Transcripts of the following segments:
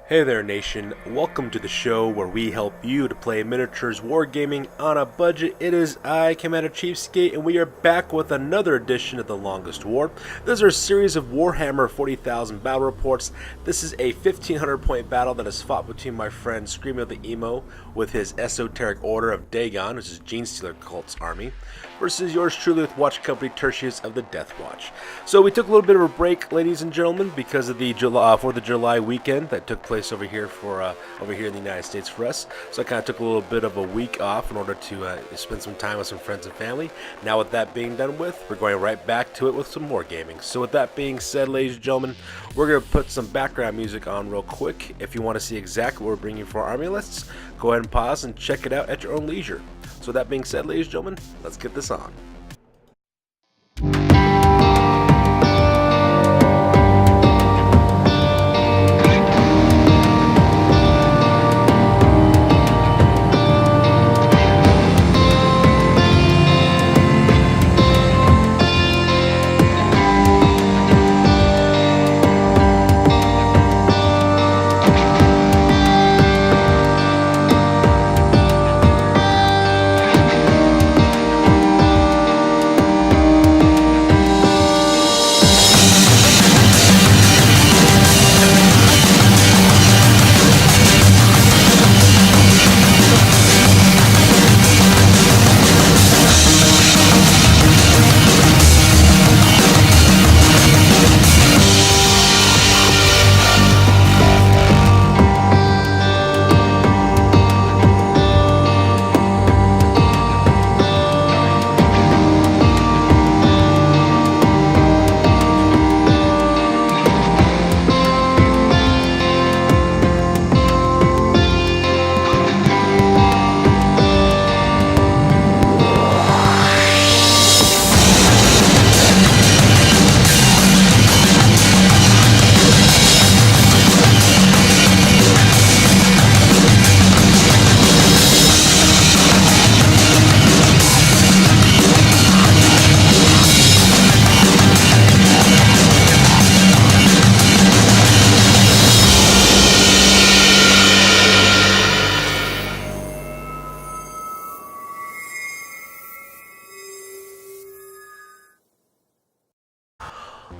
Hey there, nation. Welcome to the show where we help you to play miniatures wargaming on a budget. It is I, Commander CheapSkate, and we are back with another edition of The Longest War. This is our series of Warhammer 40,000 battle reports. This is a 1,500 point battle that is fought between my friend Scream of the Emo with his esoteric Order of Dagon, which is Genestealer Cults army, versus yours truly with Watch Company Tertius of the Deathwatch. So we took a little bit of a break, ladies and gentlemen, because of the 4th of July weekend that took place over here in the United States for us. So I kind of took a little bit of a week off in order to spend some time with some friends and family. Now with that being done with, we're going right back to it with some more gaming. So with that being said, ladies and gentlemen, we're going to put some background music on real quick. If you want to see exactly what we're bringing for our army lists, go ahead and pause and check it out at your own leisure. So with that being said, ladies and gentlemen, let's get this on.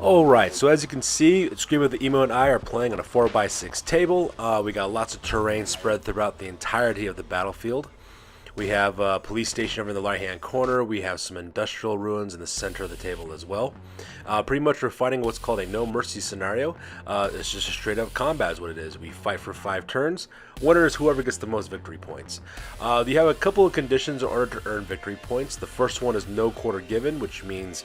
Alright, so as you can see, Scream of the Emo and I are playing on a 4x6 table. We got lots of terrain spread throughout the entirety of the battlefield. We have a police station over in the right hand corner. We have some industrial ruins in the center of the table as well. Pretty much we're fighting what's called a no mercy scenario. It's just a straight up combat is what it is. We fight for 5 turns. Winner is whoever gets the most victory points. You have a couple of conditions in order to earn victory points. The first one is no quarter given, which means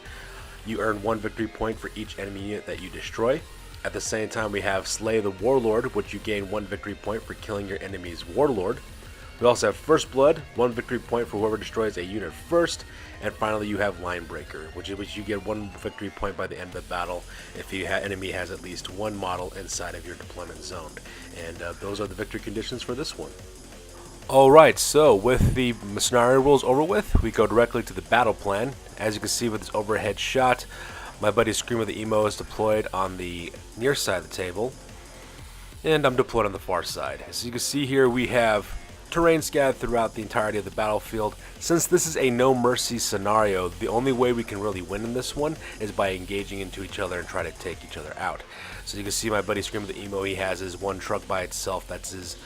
you earn 1 victory point for each enemy unit that you destroy. At the same time, we have Slay the Warlord, which you gain 1 victory point for killing your enemy's Warlord. We also have First Blood, 1 victory point for whoever destroys a unit first. And finally, you have Line Breaker, which you get 1 victory point by the end of the battle if the enemy has at least 1 model inside of your deployment zone. And those are the victory conditions for this one. Alright, so with the scenario rules over with, we go directly to the battle plan. As you can see with this overhead shot, my buddy Scream of the Emo is deployed on the near side of the table, and I'm deployed on the far side. As you can see here, we have terrain scattered throughout the entirety of the battlefield. Since this is a no mercy scenario, the only way we can really win in this one is by engaging into each other and try to take each other out. So you can see my buddy Scream of the Emo, he has his 1 truck by itself. That's his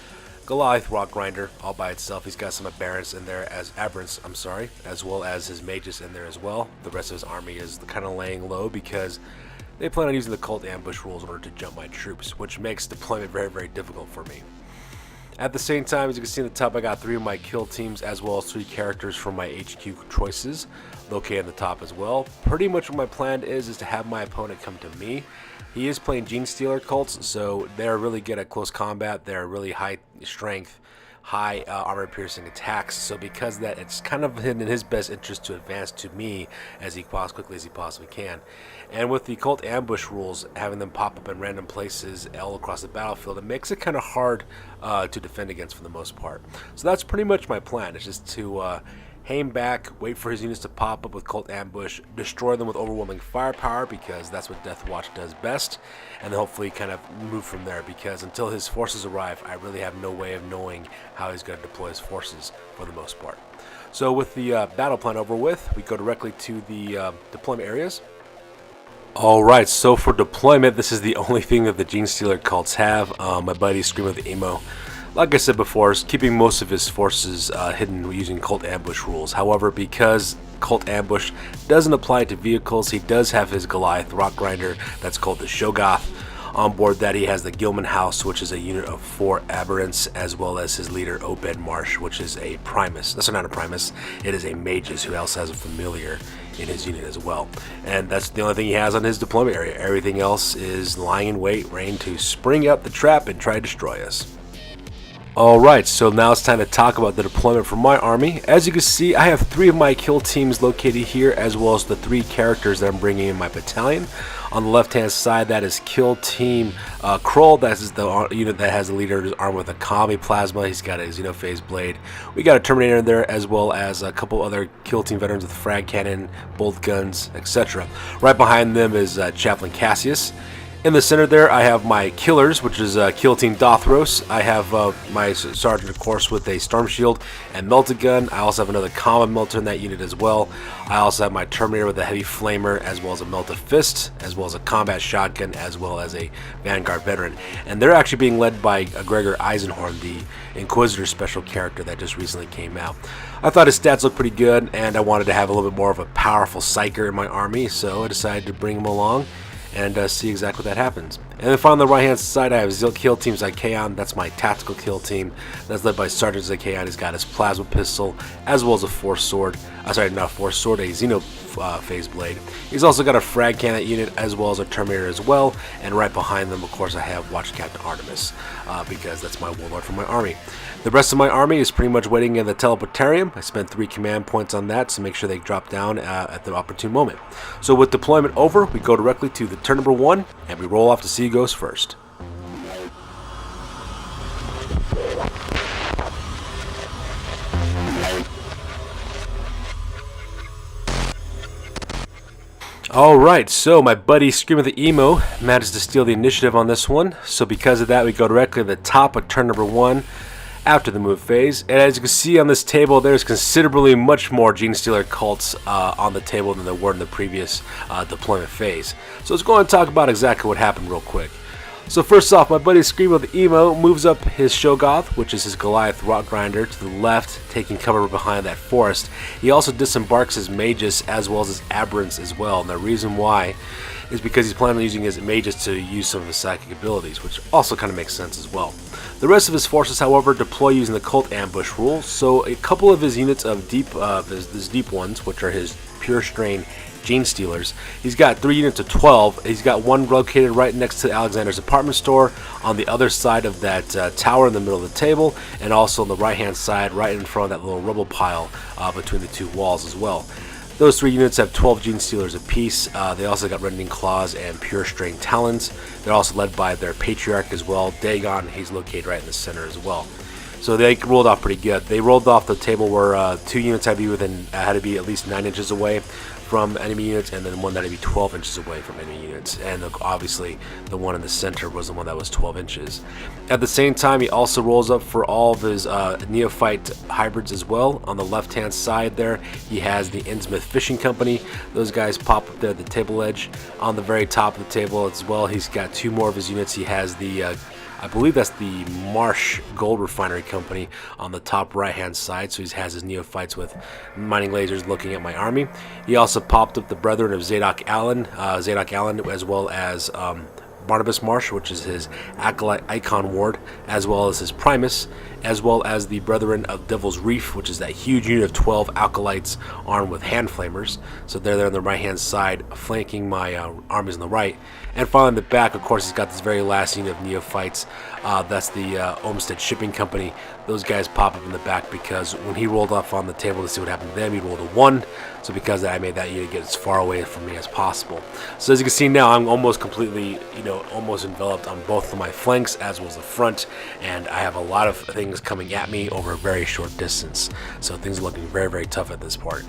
Goliath Rock Grinder all by itself. He's got some aberrants in there as well as his mages in there as well. The rest of his army is kind of laying low because they plan on using the cult ambush rules in order to jump my troops, which makes deployment very, very difficult for me. At the same time, as you can see in the top, I got 3 of my kill teams as well as 3 characters from my HQ choices located at the top as well. Pretty much what my plan is to have my opponent come to me. He is playing Genestealer Cults, so they're really good at close combat. They're really high strength, high armor-piercing attacks. So because of that, it's kind of in his best interest to advance to me as quickly as he possibly can. And with the cult ambush rules, having them pop up in random places all across the battlefield, it makes it kind of hard to defend against for the most part. So that's pretty much my plan. It's just to hang back, wait for his units to pop up with Cult Ambush, destroy them with overwhelming firepower, because that's what Deathwatch does best, and then hopefully kind of move from there, because until his forces arrive, I really have no way of knowing how he's going to deploy his forces for the most part. So with the battle plan over with, we go directly to the deployment areas. Alright, so for deployment, this is the only thing that the Genestealer Cults have. My buddy Scream of the Emo, like I said before, is keeping most of his forces hidden using Cult Ambush rules. However, because Cult Ambush doesn't apply to vehicles, he does have his Goliath Rock Grinder that's called the Shogoth. On board that, he has the Gilman House, which is a unit of 4 aberrants, as well as his leader Obed Marsh, which is a Primus. That's not a Primus, it is a Magus, who also has a familiar in his unit as well. And that's the only thing he has on his deployment area. Everything else is lying in wait, ready to spring up the trap and try to destroy us. Alright, so now it's time to talk about the deployment for my army. As you can see, I have 3 of my kill teams located here, as well as the 3 characters that I'm bringing in my battalion. On the left hand side, that is Kill Team Kroll. That is the unit that has the leader who's armed with a Kami Plasma. He's got a Xenophase Blade. We got a Terminator in there, as well as a couple other Kill Team veterans with Frag Cannon, Bolt Guns, etc. Right behind them is Chaplain Cassius. In the center there, I have my killers, which is Kill Team Dothros. I have my sergeant, of course, with a Storm Shield and Melted Gun. I also have another Common Melter in that unit as well. I also have my Terminator with a Heavy Flamer, as well as a Melted Fist, as well as a Combat Shotgun, as well as a Vanguard Veteran. And they're actually being led by Gregor Eisenhorn, the Inquisitor special character that just recently came out. I thought his stats looked pretty good, and I wanted to have a little bit more of a powerful Psyker in my army, so I decided to bring him along and see exactly what that happens. And then finally on the right hand side, I have Kill Team Zykaon. That's my tactical kill team. That's led by Sergeant Zykaon. He's got his plasma pistol, as well as a Force Sword. Sorry, not a Force Sword, a Xenophase Blade. He's also got a Frag Cannon unit, as well as a Terminator as well. And right behind them, of course, I have Watch Captain Artemis, because that's my warlord for my army. The rest of my army is pretty much waiting in the Teleportarium. I spent 3 command points on that to make sure they drop down at the opportune moment. So with deployment over, we go directly to the turn number 1, and we roll off to see who goes first. Alright, so my buddy Scream of the Emo managed to steal the initiative on this one. So because of that, we go directly to the top of turn number 1. After the move phase, and as you can see on this table, there's considerably much more Genestealer Cults on the table than there were in the previous deployment phase. So let's go and talk about exactly what happened real quick. So first off, my buddy Scream of the Emo moves up his Shogoth, which is his Goliath Rock Grinder, to the left, taking cover behind that forest. He also disembarks his Magus as well as his Aberrants as well, and the reason why is because he's planning on using his Magus to use some of his psychic abilities, which also kind of makes sense as well. The rest of his forces, however, deploy using the Cult Ambush rule, so a couple of his units of his deep ones, which are his Pure Strain Genestealers, he's got 3 units of 12. He's got one located right next to Alexander's apartment store, on the other side of that tower in the middle of the table, and also on the right hand side, right in front of that little rubble pile between the 2 walls as well. Those 3 units have 12 Genestealers apiece. They also got Rending Claws and Pure Strain Talons. They're also led by their Patriarch as well, Dagon. He's located right in the center as well. So they rolled off pretty good. They rolled off the table where 2 units had to be at least 9 inches away from enemy units, and then one that had to be 12 inches away from enemy units. And obviously, the one in the center was the one that was 12 inches. At the same time, he also rolls up for all of his neophyte hybrids as well. On the left-hand side there, he has the Innsmouth Fishing Company. Those guys pop up there at the table edge. On the very top of the table as well, he's got 2 more of his units. He has the I believe that's the Marsh Gold Refinery Company on the top right-hand side. So he has his neophytes with mining lasers looking at my army. He also popped up the Brethren of Zadok Allen, as well as Barnabas Marsh, which is his Acolyte Icon Ward, as well as his Primus, as well as the Brethren of Devil's Reef, which is that huge unit of 12 Acolytes armed with hand flamers. So they're there on the right-hand side, flanking my armies on the right. And finally in the back, of course, he's got this very last unit of neophytes. That's the Olmsted Shipping Company. Those guys pop up in the back because when he rolled off on the table to see what happened to them, he rolled a 1. So because of that, I made that unit get as far away from me as possible. So as you can see now, I'm almost completely, almost enveloped on both of my flanks as well as the front. And I have a lot of things things coming at me over a very short distance. So things are looking very, very tough at this part.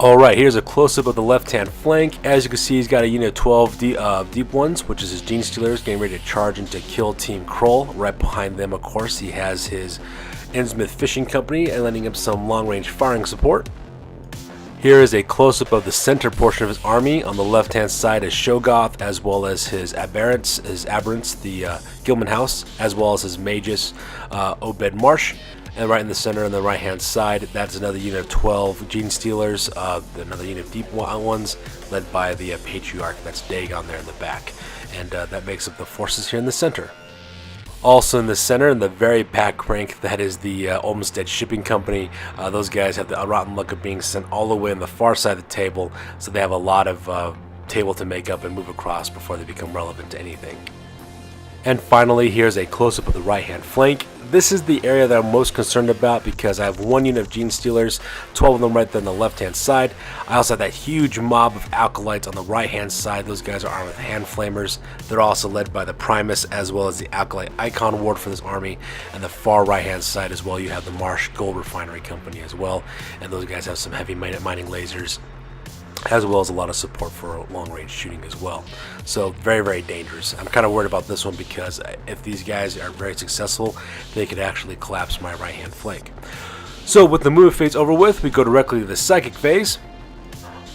Alright, here's a close-up of the left-hand flank. As you can see, he's got a unit of 12 deep ones, which is his Genestealers, getting ready to charge into kill Team Kroll. Right behind them, of course, he has his Innsmouth Fishing Company and lending him some long-range firing support. Here is a close-up of the center portion of his army. On the left-hand side is Shogoth, as well as his Aberrants, the Gilman House, as well as his Magus, Obed Marsh. And right in the center on the right-hand side, that's another unit of 12 Genestealers, another unit of deep ones, led by the Patriarch. That's Dagon there in the back. And that makes up the forces here in the center. Also in the center, in the very back rank, that is the Olmsted Shipping Company. Those guys have the rotten luck of being sent all the way on the far side of the table, so they have a lot of table to make up and move across before they become relevant to anything. And finally, here's a close-up of the right-hand flank. This is the area that I'm most concerned about because I have one unit of Genestealers, 12 of them right there on the left-hand side. I also have that huge mob of Acolytes on the right-hand side. Those guys are armed with hand flamers. They're also led by the Primus as well as the Acolyte Icon Ward for this army. And the far right-hand side as well, you have the Marsh Gold Refinery Company as well. And those guys have some heavy mining lasers, as well as a lot of support for long-range shooting as well. So very, very dangerous. I'm kind of worried about this one because if these guys are very successful, they could actually collapse my right-hand flank. So with the move phase over with, we go directly to the psychic phase.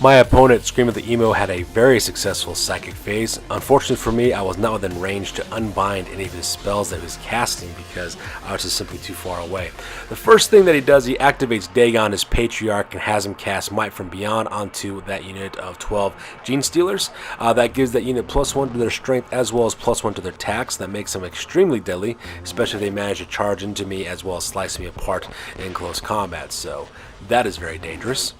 My opponent, Scream of the Emo, had a very successful psychic phase. Unfortunately for me, I was not within range to unbind any of his spells that he was casting because I was just simply too far away. The first thing that he does, he activates Dagon, his Patriarch, and has him cast Might from Beyond onto that unit of 12 Genestealers. That gives that unit +1 to their strength as well as +1 to their attacks. That makes them extremely deadly, especially if they manage to charge into me as well as slice me apart in close combat. So that is very dangerous.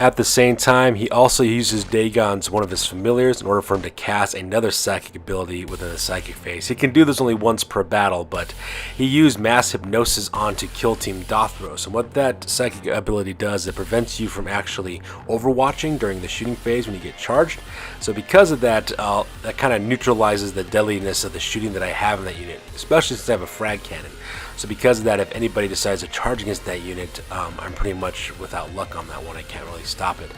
At the same time, he also uses Dagon's one of his familiars in order for him to cast another psychic ability within the psychic phase. He can do this only once per battle, but he used Mass Hypnosis on to kill Team Dothros. And what that psychic ability does, it prevents you from actually overwatching during the shooting phase when you get charged. So because of that, that kind of neutralizes the deadliness of the shooting that I have in that unit, especially since I have a frag cannon. So because of that, if anybody decides to charge against that unit, I'm pretty much without luck on that one. I can't really stop it.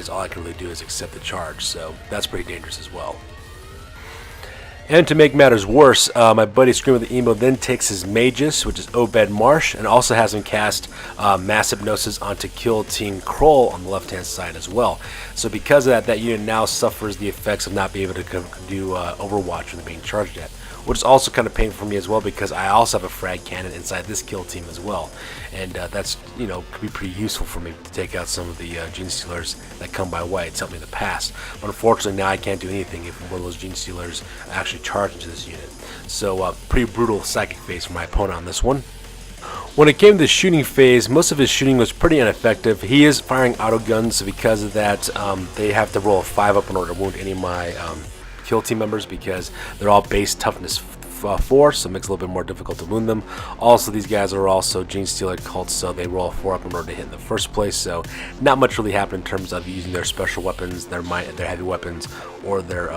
All I can really do is accept the charge, so that's pretty dangerous as well. And to make matters worse, my buddy Scream of the Emo then takes his Magus, which is Obed Marsh, and also has him cast Mass Hypnosis onto kill Team Kroll on the left-hand side as well. So because of that, that unit now suffers the effects of not being able to do Overwatch when they're being charged at. Which is also kind of painful for me as well because I also have a frag cannon inside this kill team as well. And that's, could be pretty useful for me to take out some of the Genestealers that come my way. It's helped me in the past. But unfortunately now I can't do anything if one of those Genestealers actually charge into this unit. So pretty brutal psychic phase for my opponent on this one. When it came to the shooting phase, most of his shooting was pretty ineffective. He is firing auto guns, so because of that, they have to roll a 5 up in order to wound any of my kill team members because they're all base toughness 4, so it makes it a little bit more difficult to wound them. Also, these guys are also Genestealer Cults, so they roll a 4 up in order to hit in the first place, so not much really happened in terms of using their special weapons, their heavy weapons, or their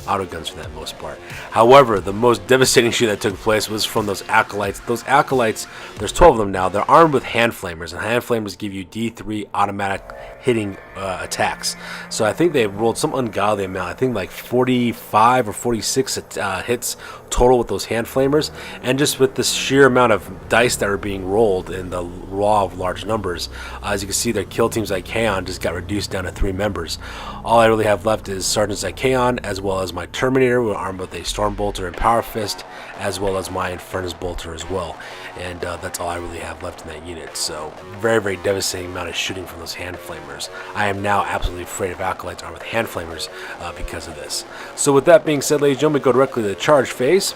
auto guns for that most part. However, the most devastating shit that took place was from those Acolytes. Those Acolytes, there's 12 of them now, they're armed with hand flamers, and hand flamers give you D3 automatic hitting attacks. So I think they rolled some ungodly amount, I think like 45 or 46 hits total with those hand flamers, and just with the sheer amount of dice that are being rolled in the law of large numbers, as you can see, their kill team Zykaon just got reduced down to 3 members. All I really have left is Sergeant Zykaon, as well as my Terminator, who are armed with a Stormbolter and Power Fist, as well as my Infernus Bolter as well. And that's all I really have left in that unit. So very, very devastating amount of shooting from those hand flamers. I am now absolutely afraid of Acolytes armed with hand flamers because of this. So with that being said, ladies and gentlemen, we go directly to the charge phase.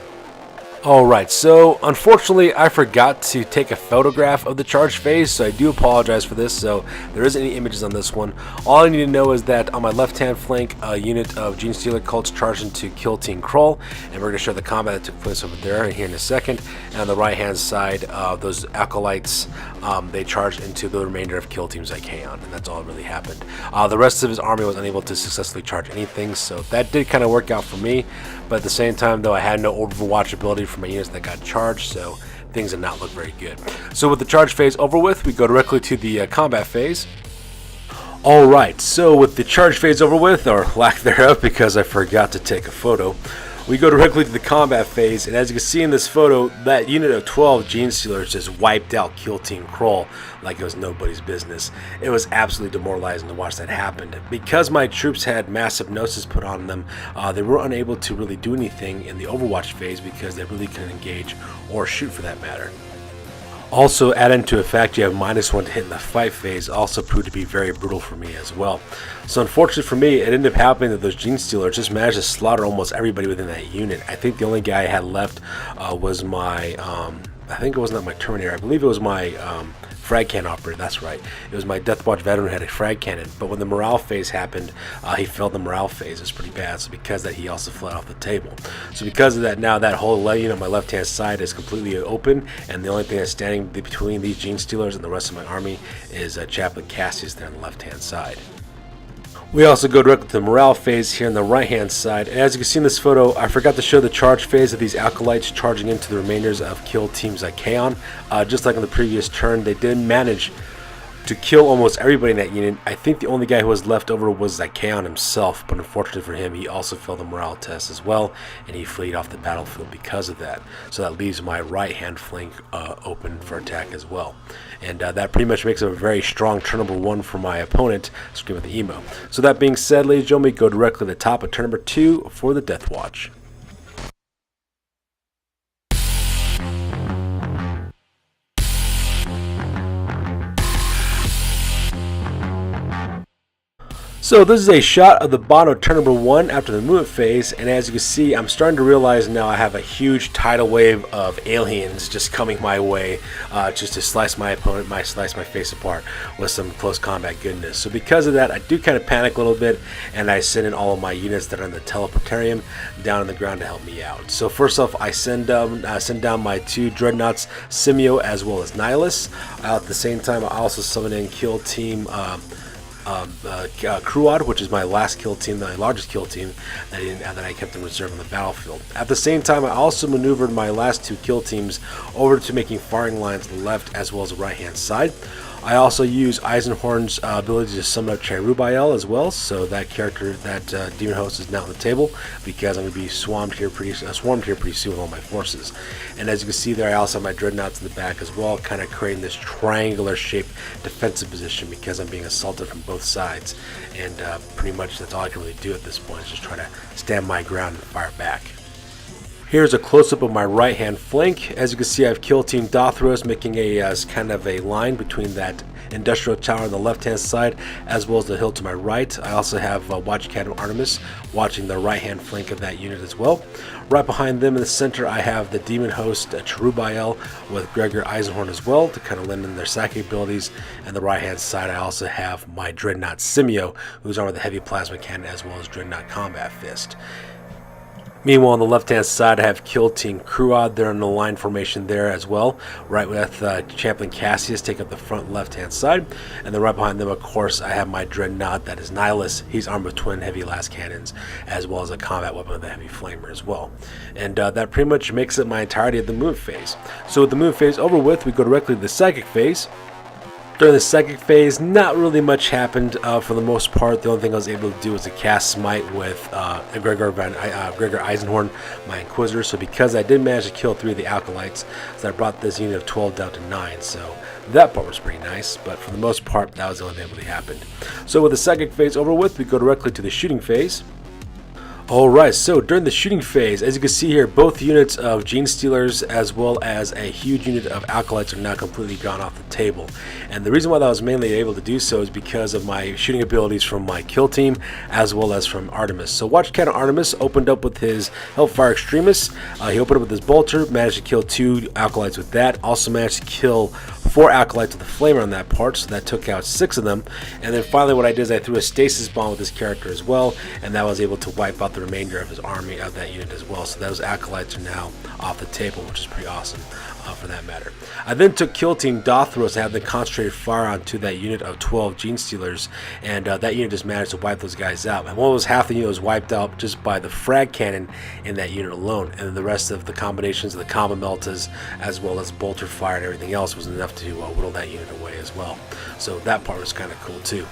Alright, so unfortunately I forgot to take a photograph of the charge phase, so I do apologize for this, so there isn't any images on this one. All I need to know is that on my left hand flank, a unit of Genestealer Cults charged into kill Team Kroll, and we're going to show the combat that took place over there here in a second. And on the right hand side, those Acolytes, they charged into the remainder of kill Team Zykaon, and that's all that really happened. The rest of his army was unable to successfully charge anything, so that did kind of work out for me. But at the same time, though, I had no Overwatch ability for my units that got charged, so things did not look very good. So with the charge phase over with, we go directly to the combat phase. Alright, so with the charge phase over with, or lack thereof because I forgot to take a photo, we go directly to the combat phase, and as you can see in this photo, that unit of 12 Genestealers just wiped out Kill Team Krull like it was nobody's business. It was absolutely demoralizing to watch that happen. Because my troops had massive gnosis put on them, they were unable to really do anything in the Overwatch phase because they really couldn't engage or shoot for that matter. Also, add into effect, you have -1 to hit in the fight phase, also proved to be very brutal for me as well. So unfortunately for me, it ended up happening that those Genestealers just managed to slaughter almost everybody within that unit. I think the only guy I had left was my, I think it was not my Terminator, I believe it was my frag cannon operator, that's right. It was my Deathwatch veteran who had a frag cannon, but when the morale phase happened, he failed the morale phase. It was pretty bad, so because of that, he also fled off the table. So because of that, now that whole lane on my left-hand side is completely open, and the only thing that's standing between these Genestealers and the rest of my army is Chaplain Cassius there on the left-hand side. We also go directly to the morale phase here on the right hand side, and as you can see in this photo, I forgot to show the charge phase of these acolytes charging into the remainders of Kill Team's Kaon. Just like on the previous turn, they did manage to kill almost everybody in that unit. I think the only guy who was left over was Kaon himself, but unfortunately for him, he also failed the morale test as well, and he fled off the battlefield because of that. So that leaves my right hand flank open for attack as well. And that pretty much makes it a very strong turn number 1 for my opponent, Scream of the Emo. So that being said, ladies and gentlemen, go directly to the top of turn number 2 for the Deathwatch. So this is a shot of the bottom of turn number 1 after the movement phase, and as you can see, I'm starting to realize now I have a huge tidal wave of aliens just coming my way, just to slice my opponent, slice my face apart with some close combat goodness. So because of that, I do kind of panic a little bit, and I send in all of my units that are in the teleportarium down on the ground to help me out. So first off, I send down my 2 Dreadnoughts, Simio as well as Nihilus. At the same time, I also summon in Kill Team Kruad, which is my last kill team, my largest kill team that I kept in reserve on the battlefield. At the same time, I also maneuvered my last 2 kill teams over to making firing lines on the left as well as the right hand side. I also use Eisenhorn's ability to summon up Cherubael as well, so that character, that demon host, is now on the table because I'm going to be swarmed here pretty soon with all my forces. And as you can see there, I also have my dreadnoughts in the back as well, kind of creating this triangular shaped defensive position because I'm being assaulted from both sides. And pretty much that's all I can really do at this point, is just try to stand my ground and fire back. Here's a close-up of my right-hand flank. As you can see, I have Kill Team Dothros making a kind of a line between that industrial tower on the left-hand side as well as the hill to my right. I also have Watch Cat and Artemis watching the right-hand flank of that unit as well. Right behind them in the center, I have the demon host Cherubael with Gregor Eisenhorn as well to kind of lend in their psychic abilities. And the right-hand side, I also have my Dreadnought Simio, who's armed with a heavy plasma cannon as well as Dreadnought Combat Fist. Meanwhile, on the left-hand side, I have Kill Team Kruad. They're in the line formation there as well, right with Chaplain Cassius take up the front left-hand side. And then right behind them, of course, I have my Dreadnought, that is Nihilus. He's armed with twin heavy las cannons, as well as a combat weapon with a heavy flamer as well. And that pretty much makes it my entirety of the move phase. So with the move phase over with, we go directly to the psychic phase. During the psychic phase, not really much happened for the most part. The only thing I was able to do was to cast Smite with Gregor Eisenhorn, my Inquisitor. So because I did manage to kill 3 of the Acolytes, so I brought this unit of 12 down to 9. So that part was pretty nice, but for the most part, that was the only thing that really happened. So with the psychic phase over with, we go directly to the shooting phase. Alright, so during the shooting phase, as you can see here, both units of Genestealers as well as a huge unit of Acolytes are now completely gone off the table. And the reason why I was mainly able to do so is because of my shooting abilities from my kill team as well as from Artemis. So Watch Cat Artemis opened up with his Hellfire Extremis. He opened up with his Bolter, managed to kill 2 Acolytes with that, also managed to kill 4 Acolytes with the Flamer on that part, so that took out 6 of them. And then finally what I did is I threw a Stasis Bomb with this character as well, and that was able to wipe out the the remainder of his army of that unit as well. So those acolytes are now off the table, which is pretty awesome for that matter. I then took Kill Team Dothros and had them concentrated fire onto that unit of 12 Genestealers, and that unit just managed to wipe those guys out. And almost half the unit was wiped out just by the frag cannon in that unit alone, and the rest of the combinations of the combo meltas as well as bolter fire and everything else was enough to whittle that unit away as well. So that part was kind of cool too.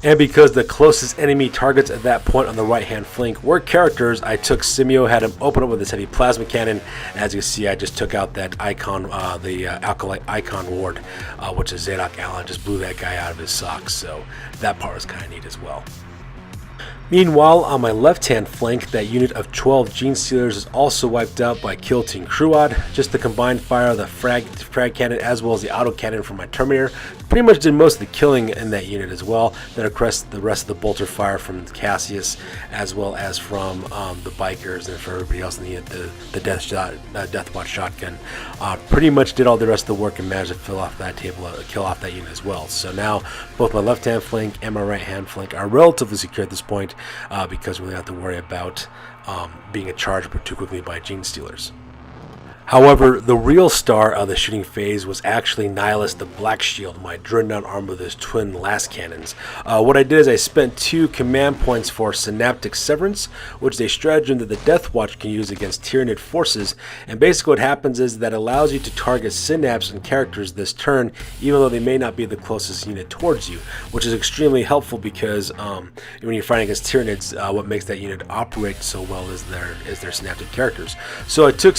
And because the closest enemy targets at that point on the right hand flank were characters, I took Simeo, had him open up with his heavy plasma cannon, and as you can see, I just took out that icon, the Acolyte Icon Ward, which is Zadok Allen, just blew that guy out of his socks, so that part was kind of neat as well. Meanwhile, on my left-hand flank, that unit of 12 Genestealers is also wiped out by Kill Team Cruad. Just the combined fire of the frag cannon as well as the auto cannon from my Terminator pretty much did most of the killing in that unit as well. Then of course the rest of the bolter fire from Cassius as well as from the bikers and for everybody else in the unit, the Deathwatch shotgun pretty much did all the rest of the work and managed to kill off that unit as well. So now both my left-hand flank and my right-hand flank are relatively secure at this point because we don't have to worry about being charged too quickly by Genestealers. However, the real star of the shooting phase was actually Nihilus the Black Shield, my Dreadnought armed with his twin last cannons. What I did is I spent 2 command points for Synaptic Severance, which is a stratagem that the Deathwatch can use against Tyranid forces, and basically what happens is that allows you to target synapse and characters this turn, even though they may not be the closest unit towards you, which is extremely helpful because when you're fighting against Tyranids, what makes that unit operate so well is their synaptic characters. So I took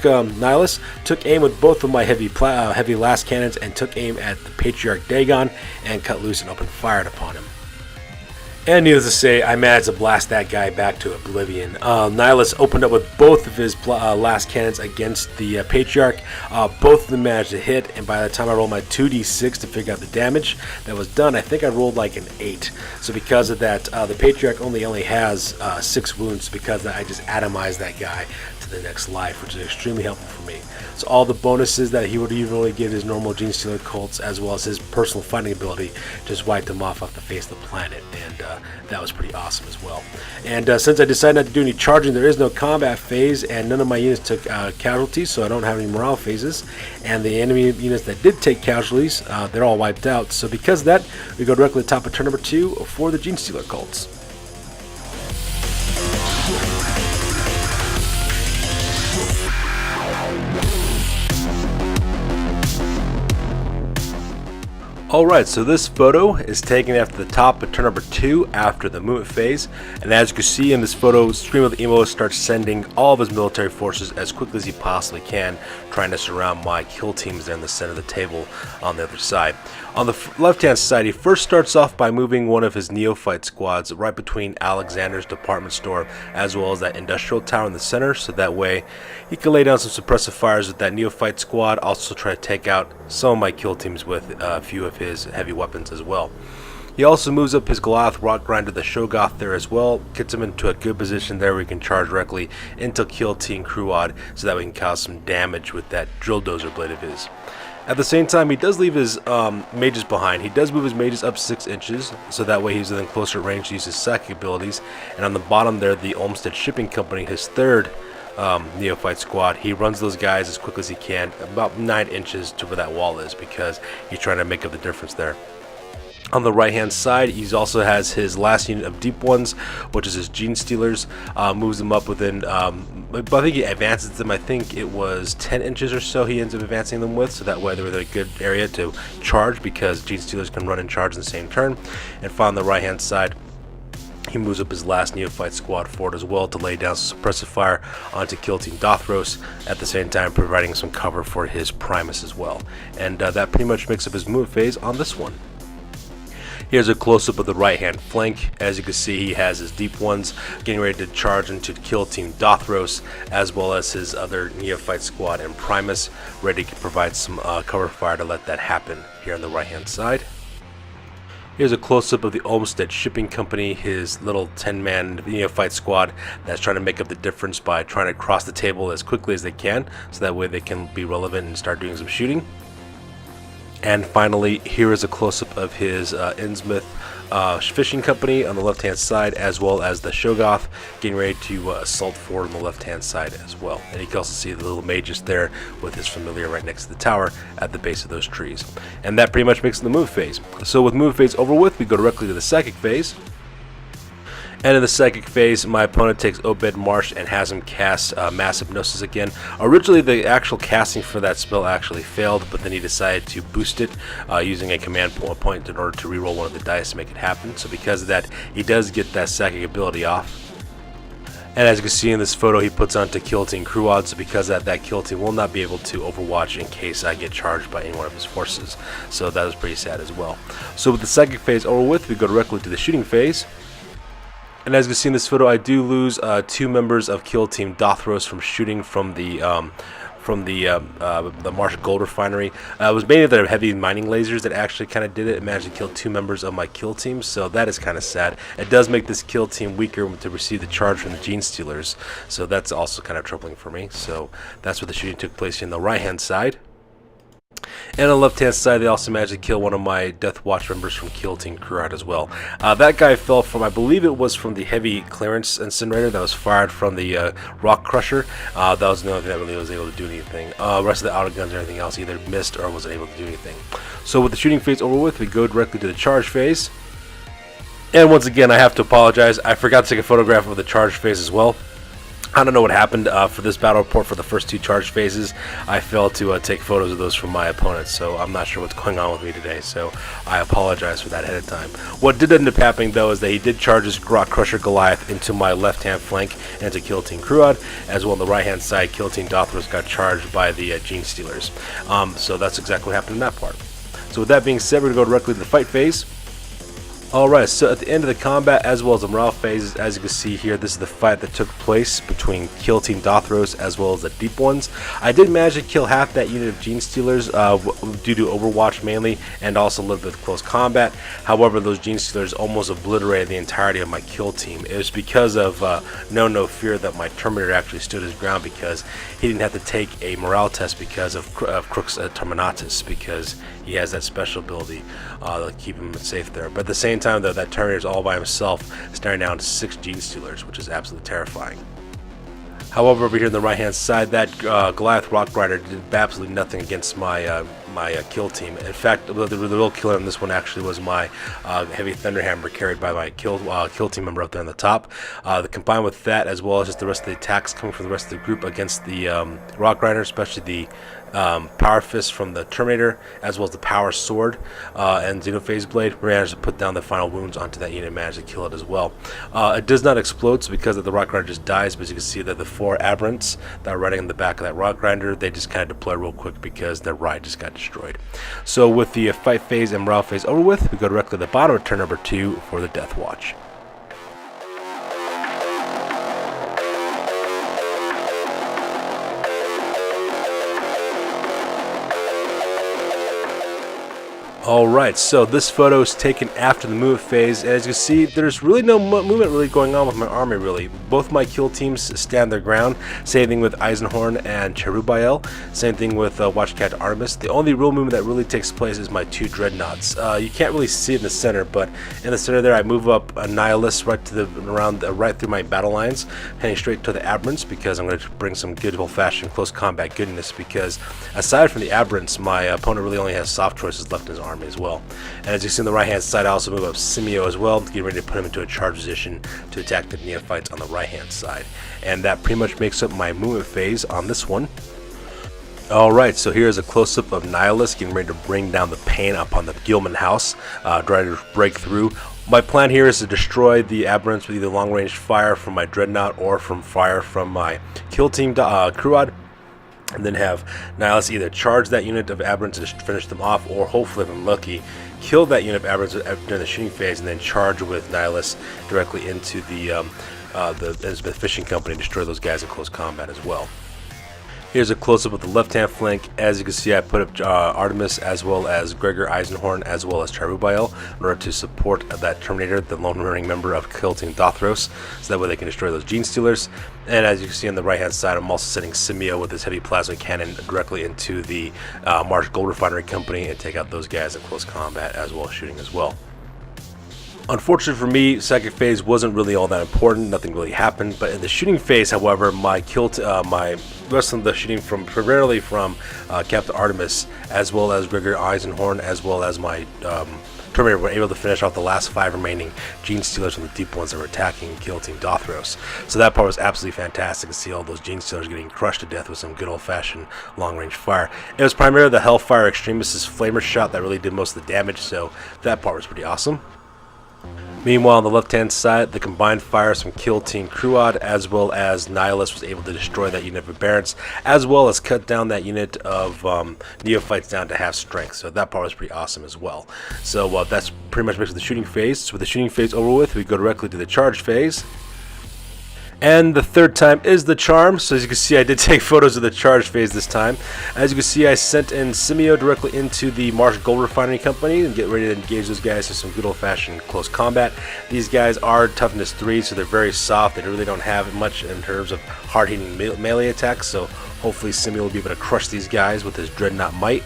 Nihilus, took aim with both of my heavy last cannons and took aim at the Patriarch Dagon and cut loose and opened fire upon him. And needless to say, I managed to blast that guy back to oblivion. Nihilus opened up with both of his last cannons against the Patriarch. Both of them managed to hit, and by the time I rolled my 2d6 to figure out the damage that was done, I think I rolled like an 8. So because of that, the Patriarch only has 6 wounds because I just atomized that guy to the next life, which is extremely helpful for me. So all the bonuses that he would usually give his normal Genestealer Cults, as well as his personal fighting ability, just wiped him off the face of the planet, and that was pretty awesome as well. And since I decided not to do any charging, there is no combat phase, and none of my units took casualties, so I don't have any morale phases. And the enemy units that did take casualties, they're all wiped out. So because of that, we go directly to the top of turn number 2 for the Genestealer Cults. Alright, so this photo is taken after the top of turn number 2 after the movement phase, and as you can see in this photo, Scream of the Emo starts sending all of his military forces as quickly as he possibly can, trying to surround my kill teams there in the center of the table on the other side. On the left hand side, he first starts off by moving one of his neophyte squads right between Alexander's department store as well as that industrial tower in the center, so that way he can lay down some suppressive fires with that neophyte squad, also try to take out some of my kill teams with a few of his heavy weapons as well. He also moves up his Goliath Rock Grinder, the Shogoth, there as well, gets him into a good position there where he can charge directly into Kill Team Cruad so that we can cause some damage with that drill dozer blade of his. At the same time, he does leave his mages behind. He does move his mages up 6 inches, so that way he's within closer range to use his psychic abilities. And on the bottom there, the Olmsted Shipping Company, his third neophyte squad, he runs those guys as quick as he can, about 9 inches to where that wall is, because he's trying to make up the difference there. On the right hand side, he also has his last unit of deep ones, which is his Genestealers, moves them up within, I think he advances them, I think it was 10 inches or so he ends up advancing them with, so that way they're within a good area to charge, because Genestealers can run and charge in the same turn. And finally on the right hand side, he moves up his last neophyte squad forward as well to lay down some suppressive fire onto Kill Team Dothros, at the same time providing some cover for his Primus as well. And that pretty much makes up his move phase on this one. Here's a close-up of the right-hand flank. As you can see, he has his deep ones getting ready to charge into Kill Team Dothros, as well as his other neophyte squad and Primus, ready to provide some cover fire to let that happen here on the right-hand side. Here's a close-up of the Olmsted Shipping Company, his little 10-man neophyte squad that's trying to make up the difference by trying to cross the table as quickly as they can, so that way they can be relevant and start doing some shooting. And finally, here is a close-up of his Innsmouth fishing company on the left-hand side, as well as the Shoggoth getting ready to assault forward on the left-hand side as well. And you can also see the little magus there with his familiar right next to the tower at the base of those trees. And that pretty much makes it the move phase. So with move phase over with, we go directly to the psychic phase. And in the psychic phase, my opponent takes Obed Marsh and has him cast Mass Hypnosis again. Originally, the actual casting for that spell actually failed, but then he decided to boost it using a command point in order to reroll one of the dice to make it happen. So because of that, he does get that psychic ability off. And as you can see in this photo, he puts on to Kill Team Cruad, so because of that Kill Team will not be able to Overwatch in case I get charged by any one of his forces. So that was pretty sad as well. So with the psychic phase over with, we go directly to the shooting phase. And as you can see in this photo, I do lose 2 members of Kill Team Dothros from shooting from the Marsh Gold Refinery. It was mainly the heavy mining lasers that actually kind of did it. It managed to kill 2 members of my kill team, so that is kind of sad. It does make this kill team weaker to receive the charge from the Genestealers, so that's also kind of troubling for me. So that's where the shooting took place in the right-hand side. And on the left-hand side, they also managed to kill one of my Deathwatch members from Kill Team Cruad as well. That guy fell from, I believe it was from the heavy clearance incinerator that was fired from the rock crusher. That was the only thing that really was able to do anything. The rest of the auto guns and everything else either missed or wasn't able to do anything. So with the shooting phase over with, we go directly to the charge phase. And once again, I have to apologize. I forgot to take a photograph of the charge phase as well. I don't know what happened for this battle report for the first 2 charge phases. I failed to take photos of those from my opponents, so I'm not sure what's going on with me today, so I apologize for that ahead of time. What did end up happening, though, is that he did charge his Rock Crusher Goliath into my left-hand flank and to Kill Team Cruad, as well on the right-hand side, Kill Team Dothros got charged by the Genestealers. So that's exactly what happened in that part. So with that being said, we're going to go directly to the fight phase. Alright, so at the end of the combat as well as the morale phases, as you can see here, this is the fight that took place between Kill Team Dothros as well as the Deep Ones. I did manage to kill half that unit of Genestealers due to Overwatch mainly, and also a little bit of close combat. However, those Genestealers almost obliterated the entirety of my kill team. It was because of No Fear that my Terminator actually stood his ground, because he didn't have to take a morale test because of Crux Terminatus, because he has that special ability to keep him safe there. But at the same time, though, that Terminator is all by himself, staring down 6 Genestealers, which is absolutely terrifying. However, over here on the right-hand side, that Goliath Rock Rider did absolutely nothing against my kill team. In fact, the real killer in this one actually was my Heavy Thunderhammer carried by my kill team member up there on the top. Combined with that, as well as just the rest of the attacks coming from the rest of the group against the Rock Rider, especially the Power Fist from the Terminator, as well as the Power Sword and Xenophase Blade, we managed to put down the final wounds onto that unit and managed to kill it as well. It does not explode, so because of the Rock Rider just dies, but as you can see that the 4 aberrants that are riding in the back of that Rock Rider, they just kind of deploy real quick because their ride just got destroyed. So with the fight phase and morale phase over with, we go directly to the bottom of turn number 2 for the Deathwatch. Alright, so this photo is taken after the move phase. As you can see, there's really no movement really going on with my army, really. Both my kill teams stand their ground. Same thing with Eisenhorn and Cherubael. Same thing with Watchcat Artemis. The only real movement that really takes place is my 2 Dreadnoughts. You can't really see it in the center, but in the center there, I move up a Nihilist right to right through my battle lines, heading straight to the Aberrants, because I'm going to bring some good old-fashioned close combat goodness, because aside from the Aberrants, my opponent really only has soft choices left in his army as well. And as you see on the right hand side, I also move up Simeo as well, getting ready to put him into a charge position to attack the Neophytes on the right hand side. And that pretty much makes up my movement phase on this one. Alright, so here's a close-up of Nihilus getting ready to bring down the pain up on the Gilman house, trying to break through. My plan here is to destroy the Aberrants with either long-range fire from my Dreadnought or from fire from my kill team Cruad, and then have Nihilus either charge that unit of Aberrants to finish them off, or hopefully, if I'm lucky, kill that unit of Aberrants during the shooting phase, and then charge with Nihilus directly into the fishing company and destroy those guys in close combat as well. Here's a close-up of the left-hand flank. As you can see, I put up Artemis as well as Gregor Eisenhorn as well as Cherubael in order to support that Terminator, the lone remaining member of Kill Team Dothros, so that way they can destroy those Genestealers. And as you can see on the right-hand side, I'm also sending Simio with his heavy plasma cannon directly into the Marsh Gold Refinery Company and take out those guys in close combat as well as shooting as well. Unfortunately for me, second phase wasn't really all that important. Nothing really happened. But in the shooting phase, however, my rest of the shooting primarily from Captain Artemis, as well as Gregor Eisenhorn, as well as my Terminator, were able to finish off the last 5 remaining Genestealers from the deep ones that were attacking Kill Team Dothros. So that part was absolutely fantastic to see all those Genestealers getting crushed to death with some good old-fashioned long-range fire. It was primarily the Hellfire Extremis' flamer shot that really did most of the damage, so that part was pretty awesome. Meanwhile, on the left-hand side, the combined fires from Kill Team Cruad as well as Nihilus was able to destroy that unit of Barons, as well as cut down that unit of Neophytes down to half strength. So that part was pretty awesome as well. So that's pretty much makes the shooting phase. So with the shooting phase over with, we go directly to the charge phase. And the third time is the charm. So as you can see, I did take photos of the charge phase this time. As you can see, I sent in Simio directly into the Marsh Gold Refinery Company and get ready to engage those guys in some good old-fashioned close combat. These guys are toughness 3, so they're very soft. They really don't have much in terms of hard-hitting melee attacks. So hopefully Simio will be able to crush these guys with his Dreadnought might.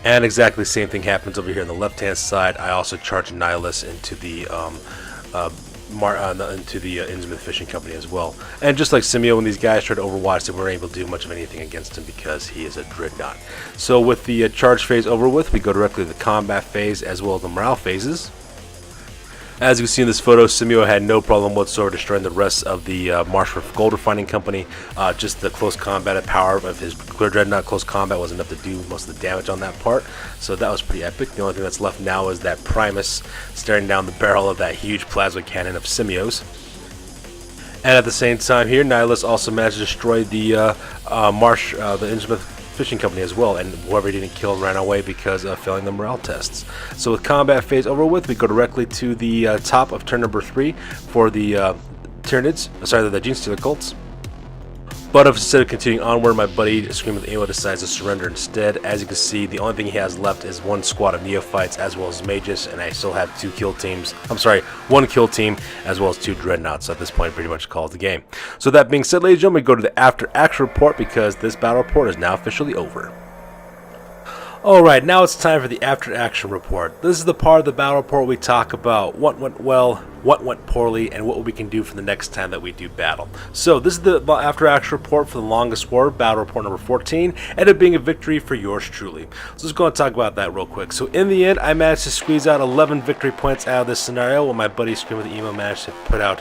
And exactly the same thing happens over here on the left-hand side. I also charge Nihilus into the Innsmouth Fishing Company as well. And just like Simio, when these guys tried to overwatch, they weren't able to do much of anything against him because he is a Dreadnought. So with the charge phase over with, we go directly to the combat phase as well as the morale phases. As you can see in this photo, Simio had no problem whatsoever destroying the rest of the Marsh Gold Refining Company. Just the close combat power of his Dreadnought close combat was enough to do most of the damage on that part. So that was pretty epic. The only thing that's left now is that Primus staring down the barrel of that huge plasma cannon of Simio's. And at the same time here, Nihilus also managed to destroy the the Innsmouth Fishing Company as well, and whoever he didn't kill ran away because of failing the morale tests. So with combat phase over with, we go directly to the top of turn number 3 for the Tyranids, the Genestealer Cults. But instead of continuing onward, my buddy Scream of the Emo decides to surrender instead. As you can see, the only thing he has left is 1 squad of Neophytes as well as Mages, and I still have 1 kill team as well as 2 Dreadnoughts. So at this point, pretty much calls the game. So that being said, ladies and gentlemen, we go to the after action report because this battle report is now officially over. Alright, now it's time for the after action report. This is the part of the battle report where we talk about what went well, what went poorly, and what we can do for the next time that we do battle. So this is the after action report for the longest war, battle report number 14, and it being a victory for yours truly. So let's go and talk about that real quick. So in the end, I managed to squeeze out 11 victory points out of this scenario, while my buddy Scream of the Emo managed to put out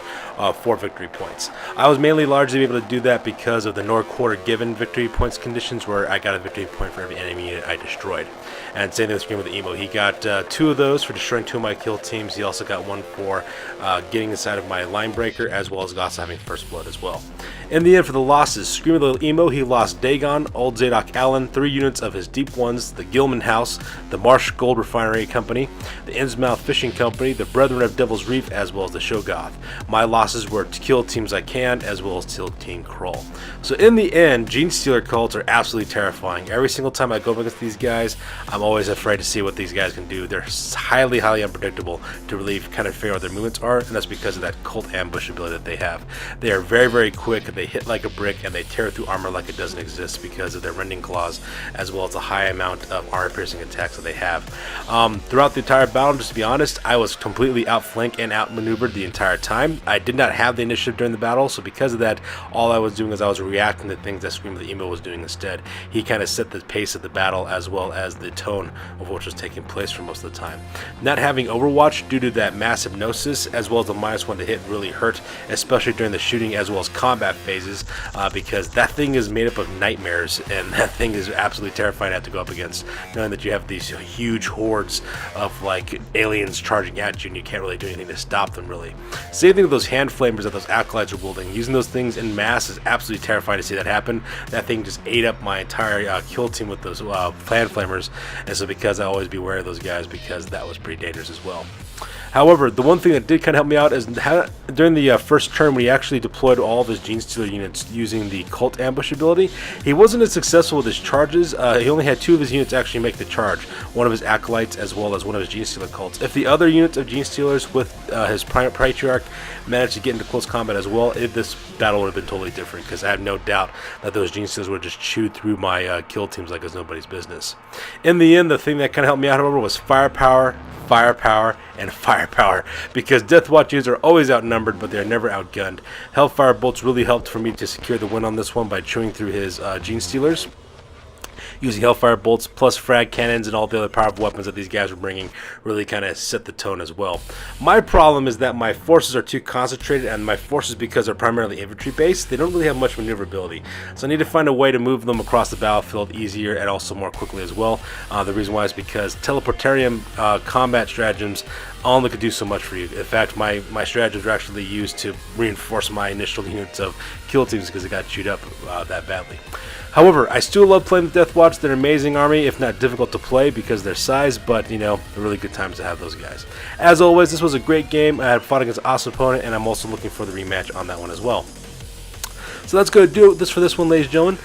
4 victory points. I was mainly largely able to do that because of the Nord Quarter given victory points conditions, where I got a victory point for every enemy unit I destroyed. And same thing with Scream of the Emo. He got 2 of those for destroying 2 of my kill teams. He also got 1 for getting inside of my line breaker, as well as also having first blood as well. In the end, for the losses, Scream of the Emo, he lost Dagon, Old Zadok Allen, 3 units of his deep ones, the Gilman House, the Marsh Gold Refinery Company, the Innsmouth Fishing Company, the Brethren of Devil's Reef, as well as the Shogoth. My losses were to kill teams I can, as well as to Team Kroll. So in the end, Genestealer Cults are absolutely terrifying. Every single time I go up against these guys, I'm always afraid to see what these guys can do. They're highly, highly unpredictable to really kind of figure out what their movements are, and that's because of that cult ambush ability that they have. They are very, very quick, they hit like a brick, and they tear through armor like it doesn't exist because of their rending claws, as well as the high amount of armor-piercing attacks that they have. Throughout the entire battle, just to be honest, I was completely outflanked and outmaneuvered the entire time. I did not have the initiative during the battle, so because of that, all I was doing is I was reacting to things that Scream of the Emo was doing instead. He kind of set the pace of the battle as well as the tone of what was taking place for most of the time. Not having Overwatch due to that massive Gnosis, as well as the -1 to hit, really hurt, especially during the shooting as well as combat phases, because that thing is made up of nightmares, and that thing is absolutely terrifying to have to go up against, knowing that you have these huge hordes of like aliens charging at you and you can't really do anything to stop them really. Same thing with those hand flamers that those acolytes are wielding. Using those things in mass is absolutely terrifying to see that happen. That thing just ate up my entire kill team with those hand flamers, and so because I always be aware of those guys, because that was pretty dangerous as well. However, the one thing that did kind of help me out is during the first turn when he actually deployed all of his Genestealer units using the Cult Ambush ability, he wasn't as successful with his charges. He only had 2 of his units actually make the charge, one of his Acolytes as well as one of his Genestealer Cults. If the other units of Genestealers with his Patriarch managed to get into close combat as well, this battle would have been totally different, because I have no doubt that those Genestealers would have just chewed through my kill teams like it's nobody's business. In the end, the thing that kind of helped me out, however, was firepower, and firepower, because Deathwatch units are always outnumbered, but they're never outgunned. Hellfire bolts really helped for me to secure the win on this one by chewing through his Genestealers. Using Hellfire bolts plus frag cannons and all the other powerful weapons that these guys were bringing really kind of set the tone as well. My problem is that my forces are too concentrated, and my forces, because they're primarily infantry based, they don't really have much maneuverability. So I need to find a way to move them across the battlefield easier and also more quickly as well. The reason why is because teleportarium combat stratagems only could do so much for you. In fact, my stratagems were actually used to reinforce my initial units of kill teams because they got chewed up that badly. However, I still love playing with Deathwatch. They're an amazing army, if not difficult to play because of their size, but you know, they're really good times to have those guys. As always, this was a great game. I had fought against an awesome opponent, and I'm also looking for the rematch on that one as well. So that's going to do this for this one, ladies and gentlemen.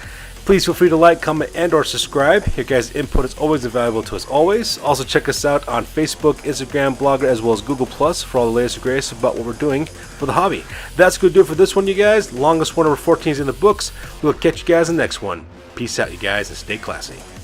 Please feel free to like, comment, and or subscribe. Your guys' input is always invaluable to us always. Also check us out on Facebook, Instagram, Blogger, as well as Google Plus for all the latest and greatest about what we're doing for the hobby. That's going to do it for this one, you guys. Longest one over 14 is in the books. We'll catch you guys in the next one. Peace out, you guys, and stay classy.